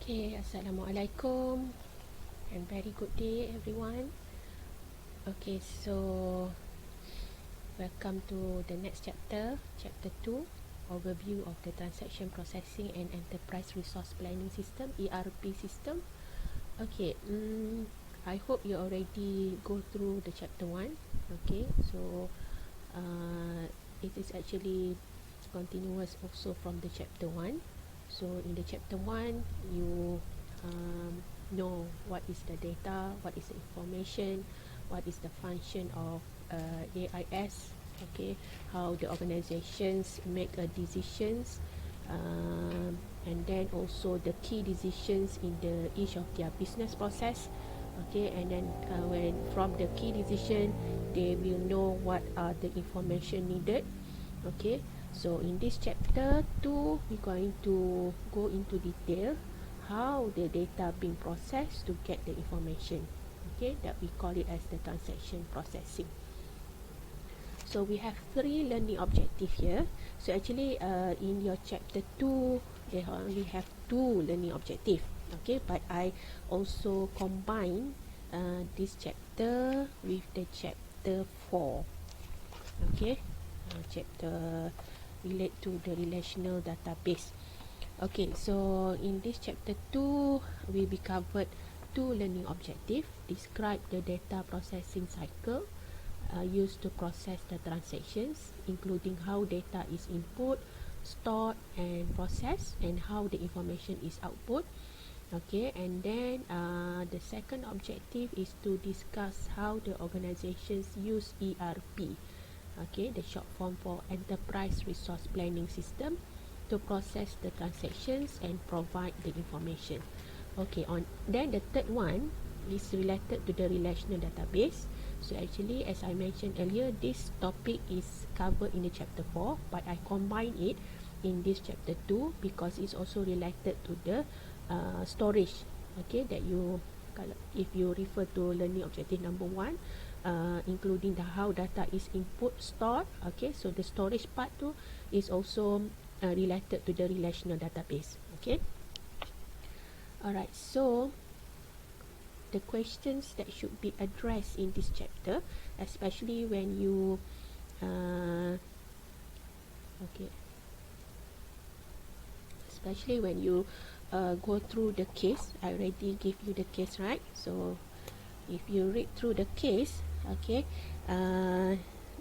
Okay, Assalamualaikum and very good day everyone. Okay, so welcome to the next chapter, chapter 2, overview of the transaction processing and enterprise resource planning system, ERP system. Okay, I hope you already go through the chapter 1. Okay, so it is actually continuous also from the chapter 1. So in the chapter 1 you know what is the data, what is the information, what is the function of AIS, okay, how the organizations make decisions, and then also the key decisions in the each of their business process, okay, and then when from the key decision they will know what are the information needed. Okay, so in this chapter 2 we're going to go into detail how the data being processed to get the information, okay, that we call it as the transaction processing. So we have 3 learning objectives here. So actually in your chapter 2 they only have 2 learning objectives, okay, but I also combine this chapter with the chapter 4, okay, chapter relate to the relational database. Okay, so in this chapter 2 we be covered 2 learning objectives. Describe the data processing cycle used to process the transactions, including how data is input, stored and processed, and how the information is output. Okay, and then the second objective is to discuss how the organizations use ERP, okay, the short form for enterprise resource planning system, to process the transactions and provide the information. Okay, on then the third one is related to the relational database. So actually, as I mentioned earlier, this topic is covered in the chapter 4, but I combine it in this chapter 2 because it's also related to the storage. Okay, that you, if you refer to learning objective number 1, including the how data is input, stored. Okay, so the storage part too is also related to the relational database. Okay, alright, so the questions that should be addressed in this chapter, especially when you okay, especially when you go through the case. I already give you the case, right? So if you read through the case, okay,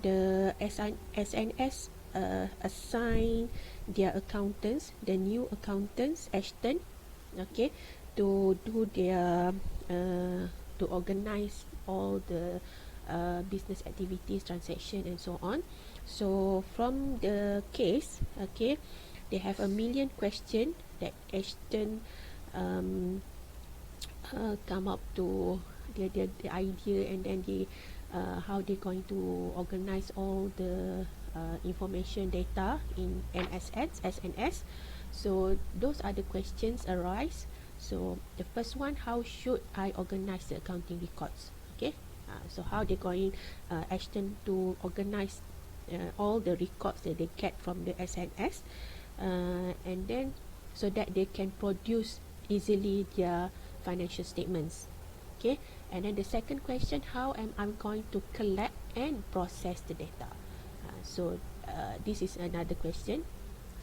the SNS assign their accountants, the new accountants, Ashton, okay, to do their to organize all the business activities, transaction and so on. So from the case, okay, they have a million question that Ashton come up to the idea, and then they how they're going to organize all the information data in SNS. So those are the questions arise. So the first one, how should I organize the accounting records? Okay, so how they're going Ashton to organize all the records that they get from the SNS, and then so that they can produce easily their financial statements. Okay, and then the second question, how am I going to collect and process the data? So this is another question.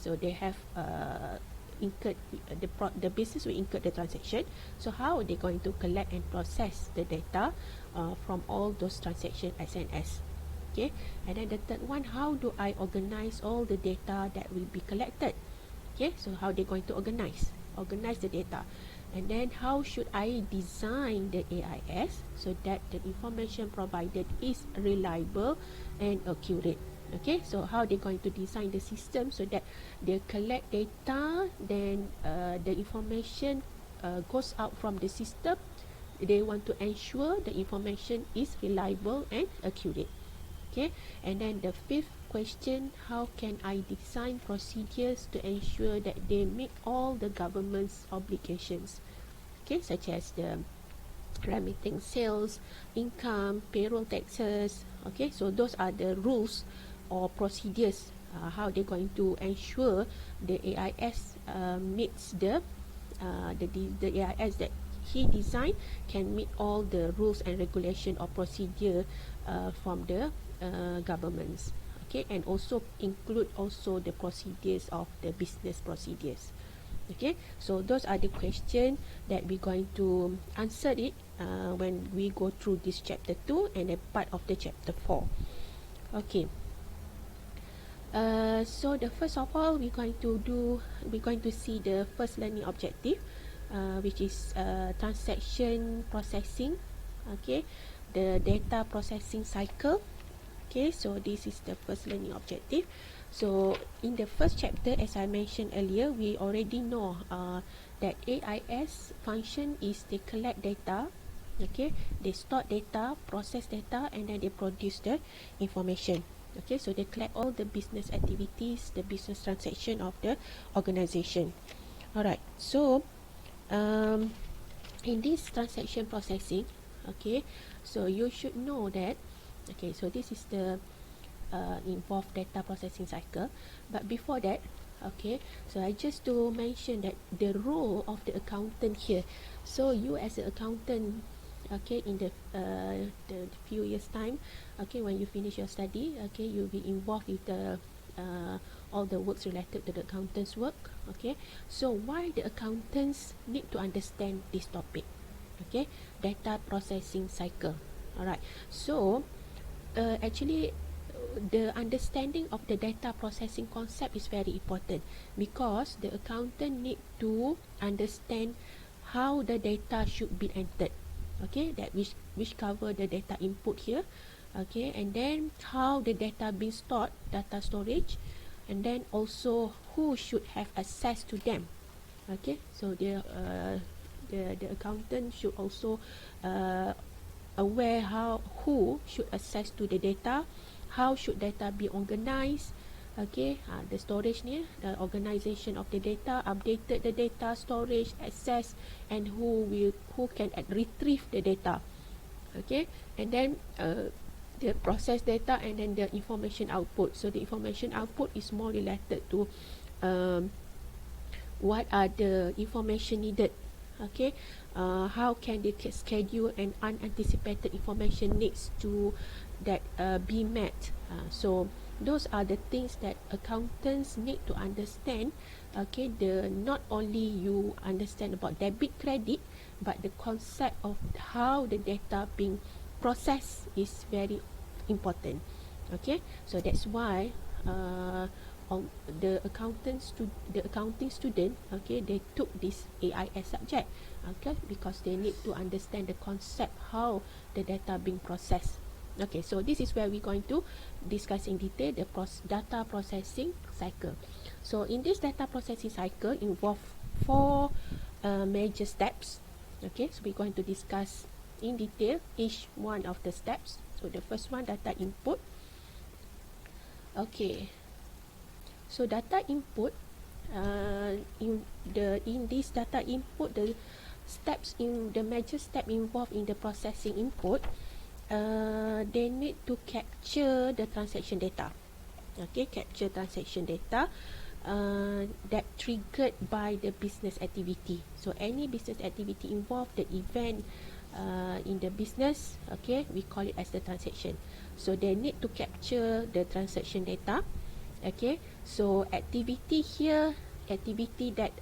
So they have incurred the business will incur the transaction. So how are they going to collect and process the data from all those transaction SNS? Okay, and then the third one, how do I organize all the data that will be collected? Okay, so how they're going to organize the data, and then how should I design the AIS so that the information provided is reliable and accurate? Okay, so how they're going to design the system so that they collect data, then the information goes out from the system. They want to ensure the information is reliable and accurate. Okay, and then the fifth question, how can I design procedures to ensure that they meet all the government's obligations, okay, such as the remitting sales, income, payroll taxes. Okay, so those are the rules or procedures, how they're going to ensure the AIS meets the the AIS that he designed can meet all the rules and regulation or procedure from the governments. Okay, and also include also the procedures of the business procedures. Okay, so those are the questions that we're going to answer it when we go through this chapter 2 and a part of the chapter 4. Okay. So the first of all, we're going to see the first learning objective, which is transaction processing. Okay, the data processing cycle. Okay, so this is the first learning objective. So in the first chapter, as I mentioned earlier, we already know that AIS function is they collect data. Okay, they store data, process data, and then they produce the information. Okay, so they collect all the business activities, the business transaction of the organization. Alright, so in this transaction processing, okay, so you should know that, okay, so this is the involved data processing cycle. But before that, okay, so I just to mention that the role of the accountant here. So you as an accountant, okay, in the few years time, okay, when you finish your study, okay, you'll be involved with the all the works related to the accountant's work. Okay, so why the accountants need to understand this topic? Okay, data processing cycle. Alright, so actually the understanding of the data processing concept is very important, because the accountant need to understand how the data should be entered. Okay, that which cover the data input here. Okay, and then how the data being stored, data storage, and then also who should have access to them. Okay, so the accountant should also aware who should access to the data, how should data be organized. Okay, the storage ni, the organization of the data, updated the data, storage, access, and who can retrieve the data. Okay, and then the process data, and then the information output. So the information output is more related to what are the information needed. Okay, how can they schedule and unanticipated information needs to that be met. So those are the things that accountants need to understand. Okay, the not only you understand about debit credit, but the concept of how the data being processed is very important. Okay, so that's why the accounting student, okay, they took this AIS subject, okay, because they need to understand the concept how the data being processed. Okay, so this is where we're going to discuss in detail the data processing cycle. So in this data processing cycle involve 4 major steps. Okay, so we're going to discuss in detail each one of the steps. So the first one, data input. Okay, so data input, in this data input, the major step involved in the processing input, they need to capture the transaction data. Okay, capture transaction data that triggered by the business activity. So any business activity involved the event in the business, okay, we call it as the transaction. So they need to capture the transaction data. Okay, so activity here, activity that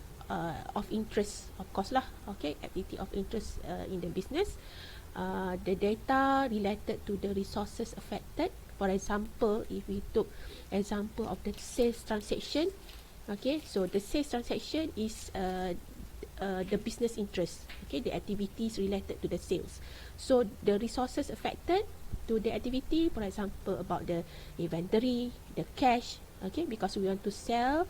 of interest, of course lah. Okay, activity of interest in the business. The data related to the resources affected. For example, if we took example of the sales transaction, okay, so the sales transaction is the business interest, okay, the activities related to the sales. So the resources affected to the activity, for example, about the inventory, the cash, okay, because we want to sell,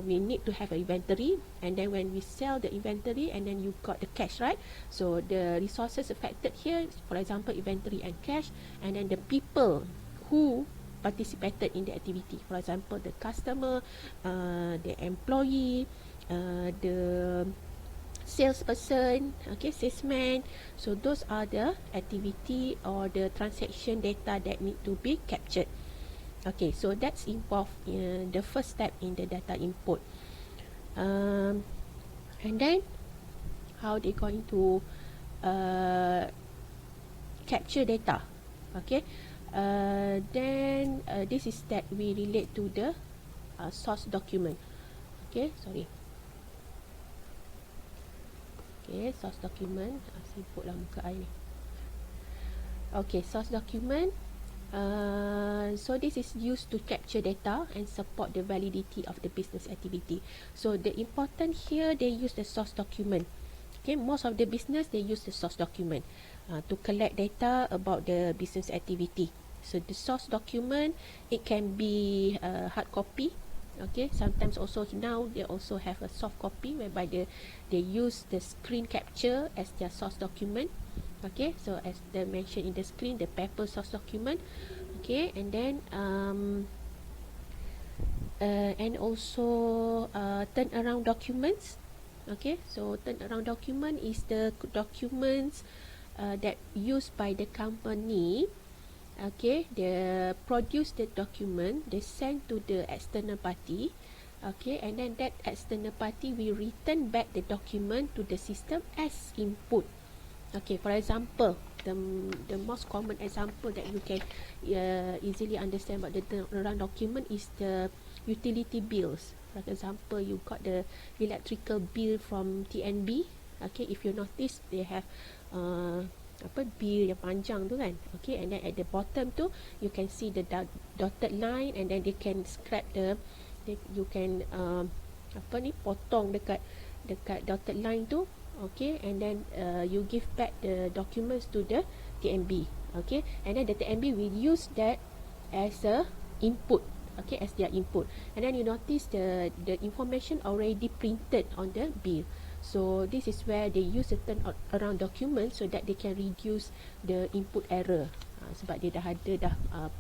we need to have an inventory, and then when we sell the inventory, and then you got the cash, right? So the resources affected here, for example, inventory and cash, and then the people who participated in the activity, for example, the customer, the employee, the salesperson, okay, salesman. So those are the activity or the transaction data that need to be captured. Okay, so that's involved in the first step in the data input. And then how they going to capture data. Okay, then this is that we relate to the source document. Okay, sorry. Okay, source document. Sibuklah muka I ni. Okay, source document. So this is used to capture data and support the validity of the business activity. So the important here, they use the source document. Okay, most of the business they use the source document to collect data about the business activity. So the source document, it can be hard copy. Okay, sometimes also now they also have a soft copy whereby they use the screen capture as their source document. Okay, so as they mentioned in the screen, the paper source document. Okay, and then and also turnaround documents. Okay, so turnaround document is the documents that used by the company. Okay, they produce the document, they send to the external party. Okay, and then that external party will return back the document to the system as input. Okay, for example, the most common example that you can easily understand about the turnaround document is the utility bills. For example, you got the electrical bill from TNB. Okay, if you notice, they have bill yang panjang tu kan. Okay, and then at the bottom tu you can see the dotted line, and then they can scrap you can potong dekat dotted line tu. Okay, and then you give back the documents to the TNB. Okay, and then the TNB will use that as a input. Okay, as their input, and then you notice the information already printed on the bill. So this is where they use the turnaround document so that they can reduce the input error. Sebab dia dah ada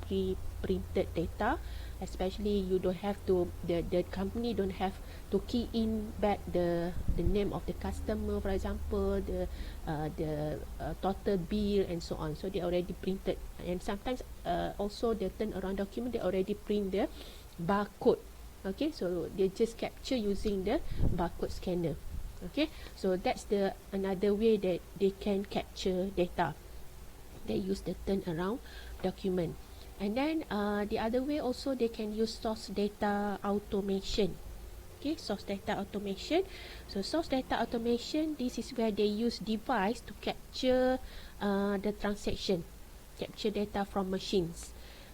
pre-printed data, especially you don't have to the company don't have to key in back the name of the customer, for example, the total bill and so on. So they already printed, and sometimes also the turnaround document they already print the barcode. Okay, so they just capture using the barcode scanner. Okay, so that's the another way that they can capture data. They use the turnaround document. And then the other way also, they can use source data automation. Okay, source data automation. So source data automation, this is where they use device to capture the transaction, capture data from machines.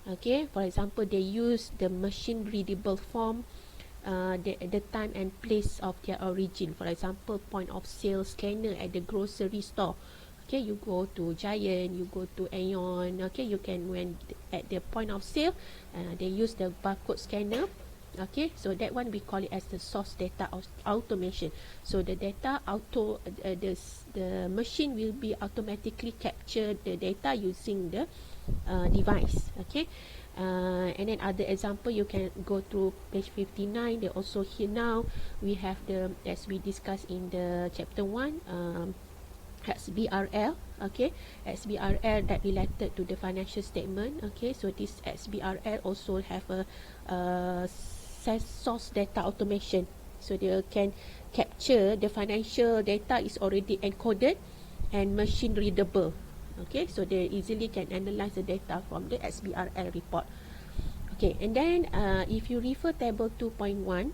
Okay, for example, they use the machine readable form, the time and place of their origin. For example, point of sale scanner at the grocery store. Okay, you go to Giant, you go to Aeon. Okay, you can, when at the point of sale, they use the barcode scanner. Okay, so that one we call it as the source data automation. So the data the machine will be automatically capture the data using the device. Okay, and then other example, you can go to page 59. They also here now we have the, as we discussed in the chapter 1, SBRL. Okay, SBRL that related to the financial statement. Okay, so this SBRL also have a source data automation, so they can capture the financial data is already encoded and machine readable. Okay, so they easily can analyze the data from the SBRL report. Okay, and then if you refer table 2.1,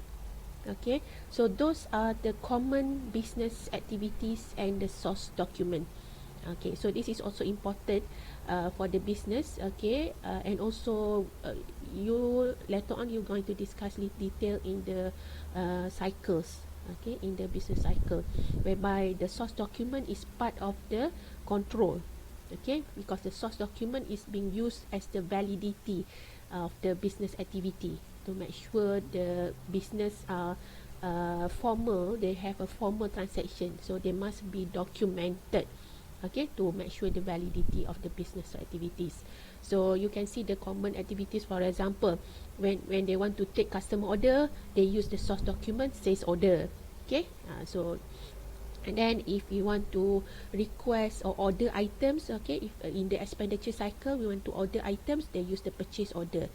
okay, so those are the common business activities and the source document. Okay, so this is also important for the business. Okay, and also you later on you're going to discuss detail in the cycles. Okay, in the business cycle, whereby the source document is part of the control. Okay, because the source document is being used as the validity of the business activity to make sure the business are formal, they have a formal transaction, so they must be documented. Okay, to make sure the validity of the business activities. So you can see the common activities. For example, when they want to take customer order, they use the source document says order. Okay, so and then if you want to request or order items, okay, if in the expenditure cycle we want to order items, they use the purchase order.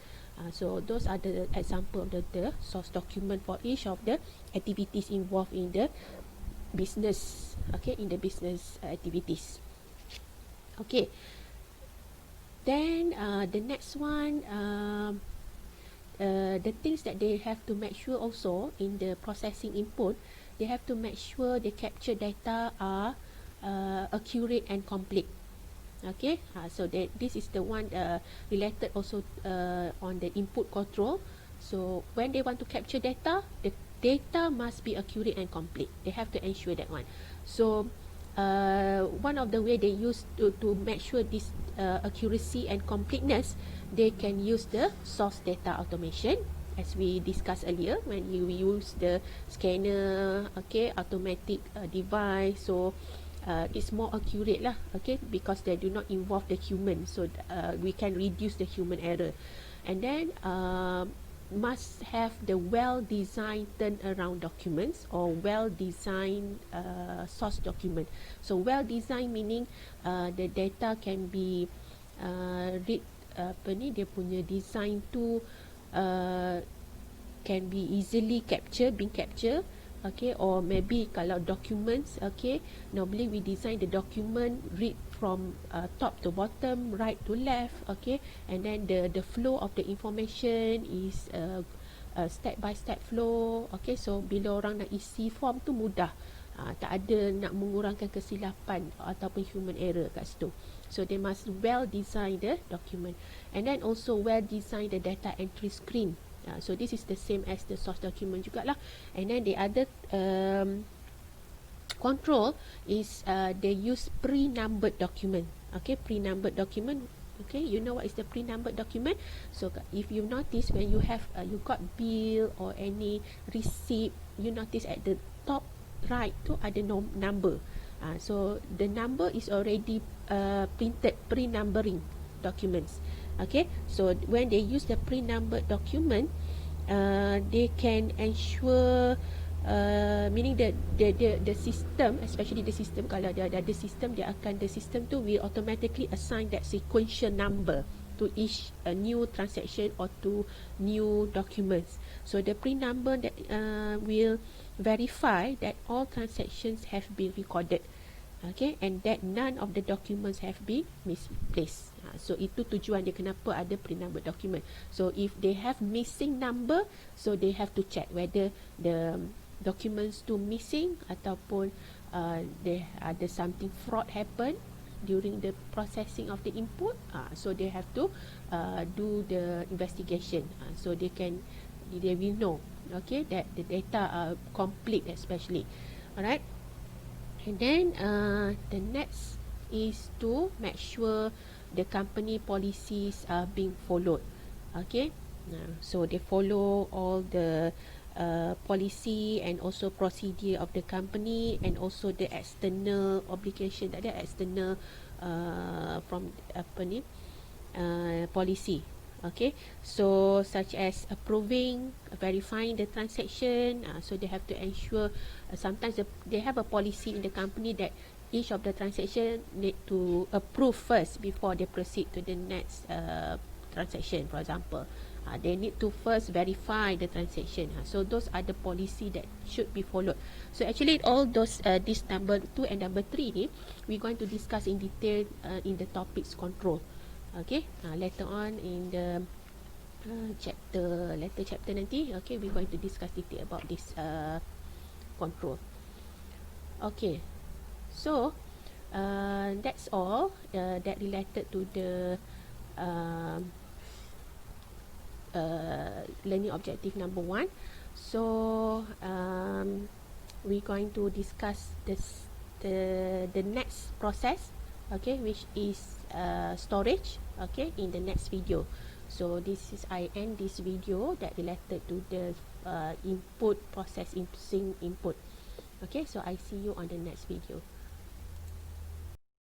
So those are the example of the source document for each of the activities involved in the business, okay, in the business activities. Okay, then the next one, the things that they have to make sure also in the processing input, they have to make sure the capture data are accurate and complete. Okay, so this is the one related also on the input control. So when they want to capture data, the data must be accurate and complete. They have to ensure that one. So one of the way they use to make sure this accuracy and completeness, they can use the source data automation, as we discussed earlier, when you use the scanner, okay, automatic device. So it's more accurate lah, okay, because they do not involve the human, so we can reduce the human error. And then must have the well-designed turnaround documents or well-designed source document. So well-designed meaning the data can be read, apa ni, dia punya design tu can be easily being captured, okay, or maybe kalau documents, okay, normally we design the document read from top to bottom, right to left, okay, and then the flow of the information is step by step flow, okay, so bila orang nak isi form tu mudah, tak ada nak mengurangkan kesilapan ataupun human error kat situ. So they must well design the document, and then also well design the data entry screen. So this is the same as the source document jugalah. And then the other control is they use pre-numbered document. Okay, pre-numbered document. Okay, you know what is the pre-numbered document? So if you notice, when you have you got bill or any receipt, you notice at the top right tu ada number. So the number is already printed, pre-numbering documents. Okay, so when they use the pre-numbered document, they can ensure, meaning the system, especially the system, kalau dia ada system, the system tu will automatically assign that sequential number to each new transaction or to new documents. So the pre-number that will verify that all transactions have been recorded, okay, and that none of the documents have been misplaced. So itu tujuan dia kenapa ada pre-numbered document. So if they have missing number, so they have to check whether the documents tu missing ataupun there ada something fraud happen during the processing of the input. So they have to do the investigation. So they will know, okay, that the data are complete, especially. Alright. And then the next is to make sure the company policies are being followed. Okay, so they follow all the policy and also procedure of the company, and also the external obligation, that external from apa ni policy. Okay, so such as approving, verifying the transaction. So they have to ensure, sometimes they have a policy in the company that each of the transaction need to approve first before they proceed to the next transaction. For example, they need to first verify the transaction. So those are the policy that should be followed. So actually all those this number 2 and number 3 ni, we're going to discuss in detail in the topics control. Okay, later on in the later chapter nanti, okay, we're going to discuss detail about this control. Okay, so that's all that related to the learning objective number 1. So we're going to discuss the next process, okay, which is storage, okay, in the next video. So this is, I end this video that related to the input process, sync input. Okay, so I see you on the next video.